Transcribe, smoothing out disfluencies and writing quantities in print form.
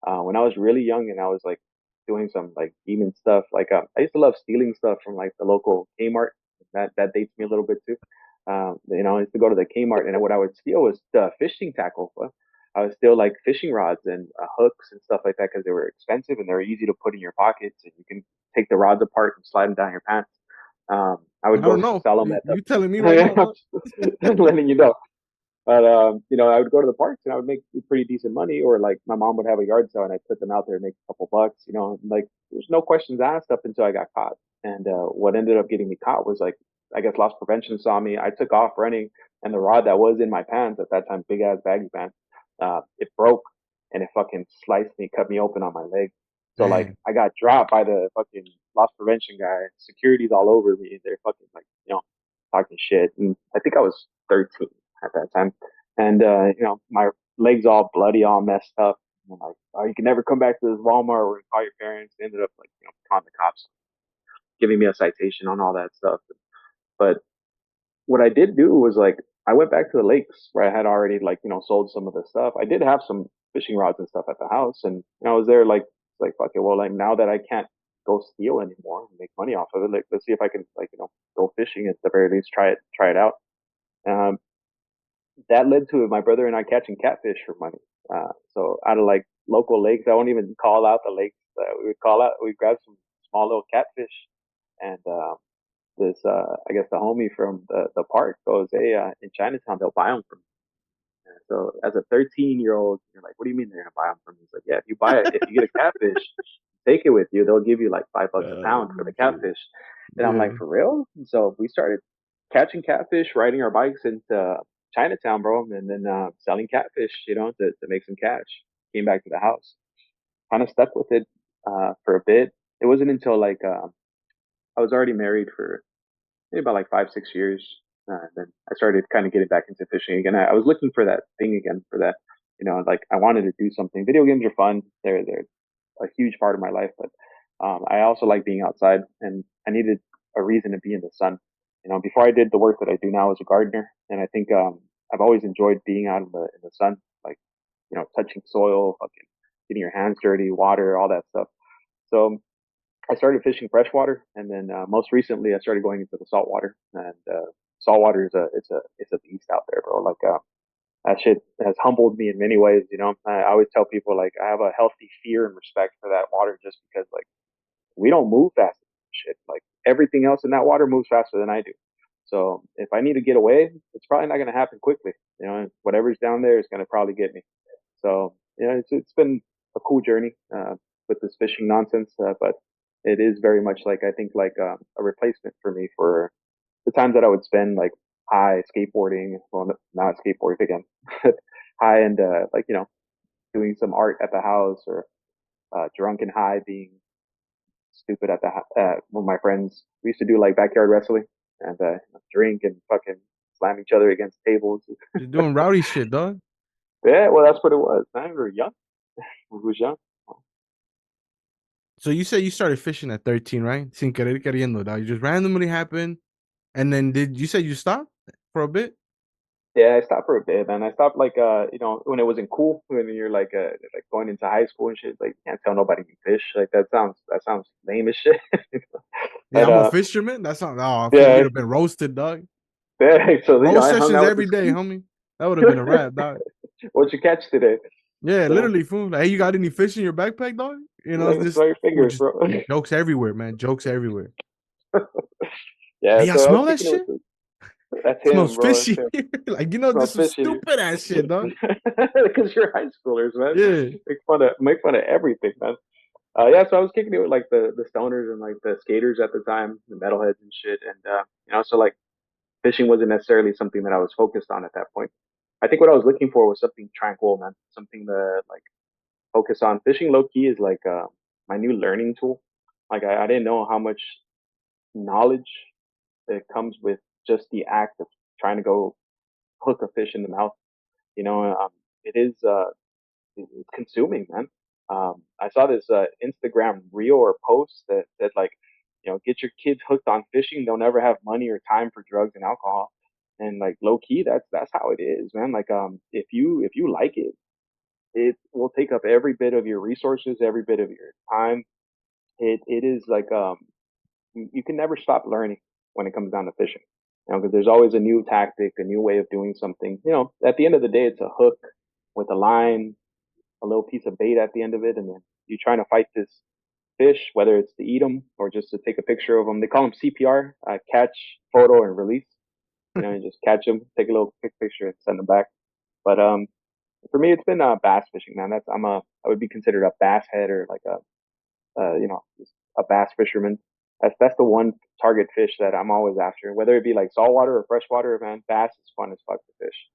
when I was really young and I was like doing some like demon stuff. Like I used to love stealing stuff from like the local Kmart. That dates me a little bit too. I used to go to the Kmart and what I would steal was the fishing tackle. I would steal like fishing rods and hooks and stuff like that because they were expensive and they were easy to put in your pockets and you can take the rods apart and slide them down your pants. I I would go don't know. sell them You, at you telling me right now, the. dog? I'm letting you know. But I would go to the parks and I would make pretty decent money, or like my mom would have a yard sale and I'd put them out there and make a couple bucks. And, like there's no questions asked up until I got caught. And what ended up getting me caught was like I guess loss prevention saw me. I took off running, and the rod that was in my pants at that time, big ass baggy pants, it broke and it fucking sliced me, cut me open on my leg. So like Damn. I got dropped by the fucking loss prevention guy. Security's all over me. They're fucking like talking shit, and I think I was 13 at that time. And my legs all bloody, all messed up. I'm like, oh, you can never come back to this Walmart or call your parents. They ended up like, calling the cops, giving me a citation on all that stuff. But what I did do was like, I went back to the lakes where I had already like, sold some of the stuff. I did have some fishing rods and stuff at the house, and I was there like, fuck it. Well, like now that I can't go steal anymore and make money off of it, like let's see if I can like, go fishing at the very least, try it out. Um, that led to my brother and I catching catfish for money. So out of like local lakes, I won't even call out the lakes. We would call out, we grab some small little catfish, and this I guess the homie from the park goes, hey, in Chinatown they'll buy them from me. So as a 13-year-old, you're like, what do you mean they're gonna buy them from me? He's like, yeah, if you get a catfish, take it with you. They'll give you like $5 a pound for the Shit. catfish. And I'm like, Yeah. for real? And so we started catching catfish, riding our bikes into Chinatown, bro, and then selling catfish, to make some cash. Came back to the house, kind of stuck with it for a bit. It wasn't until like I was already married for maybe about like 5, 6 years. Then I started kind of getting back into fishing again. I was looking for that thing again, for that, like I wanted to do something. Video games are fun. They're a huge part of my life, but I also like being outside, and I needed a reason to be in the sun. Before I did the work that I do now as a gardener, and I think I've always enjoyed being out in the sun, like touching soil, fucking getting your hands dirty, water, all that stuff. So I started fishing freshwater, and then most recently I started going into the saltwater. And saltwater is a beast out there, bro. Like that shit has humbled me in many ways. I always tell people like I have a healthy fear and respect for that water, just because like we don't move fast as shit. Like everything else in that water moves faster than I do. So if I need to get away, it's probably not going to happen quickly. Whatever's down there is going to probably get me. So it's been a cool journey with this fishing nonsense, but it is very much like I think like a replacement for me for the times that I would spend like high skateboarding. Well, not skateboarding again, high and like doing some art at the house, or drunk and high being stupid at with my friends. We used to do like backyard wrestling and drink and fucking slam each other against tables. Just doing rowdy shit, dog. Yeah, well, that's what it was. Man, we were young. We was young. So you said you started fishing at 13, right? Sin querer queriendo, dog. You just randomly happened. And then did you say you stopped for a bit? Yeah, I stopped for a bit, man. I stopped like when it wasn't cool, when you're like going into high school and shit. Like you can't tell nobody you fish. Like that sounds lame as shit. Yeah, But I'm a fisherman. That's not. Oh, fool, yeah, you'd have been roasted, dog. yeah. So Roast I hung sessions out with every the day, ski. homie. That would have been a wrap, dog. What you catch today? Yeah, So literally, fool. Like, hey, you got any fish in your backpack, dog? It's like, just smell your fool, fingers, just bro. jokes everywhere, man. Jokes everywhere. Hey, Yeah, y'all so I was smell that kicking it with shit? that's It smells him, bro. That's fishy. him. Like, Smells this is fishy. stupid ass shit, dog. Because you're high schoolers, man. Yeah. Make fun of everything, man. Yeah, so I was kicking it with like the stoners and like the skaters at the time, the metalheads and shit, and so like fishing wasn't necessarily something that I was focused on at that point. I think what I was looking for was something tranquil, man, something to like focus on. Fishing low key is like my new learning tool. Like I didn't know how much knowledge that comes with just the act of trying to go hook a fish in the mouth. You know, it is it's consuming, man. I saw this Instagram reel or post that said like, get your kids hooked on fishing. They'll never have money or time for drugs and alcohol. And like low key, that's how it is, man. Like if you like it, it will take up every bit of your resources, every bit of your time. It is like you can never stop learning when it comes down to fishing. Because there's always a new tactic, a new way of doing something. At the end of the day, it's a hook with a line, a little piece of bait at the end of it, and then you're trying to fight this fish, whether it's to eat them or just to take a picture of them. They call them CPR, catch, photo, and release. You just catch them, take a little quick picture, and send them back. But for me, it's been bass fishing, man. I would be considered a bass head or like just a bass fisherman. That's the one target fish that I'm always after, whether it be like saltwater or freshwater. Man, bass is fun as fuck to fish.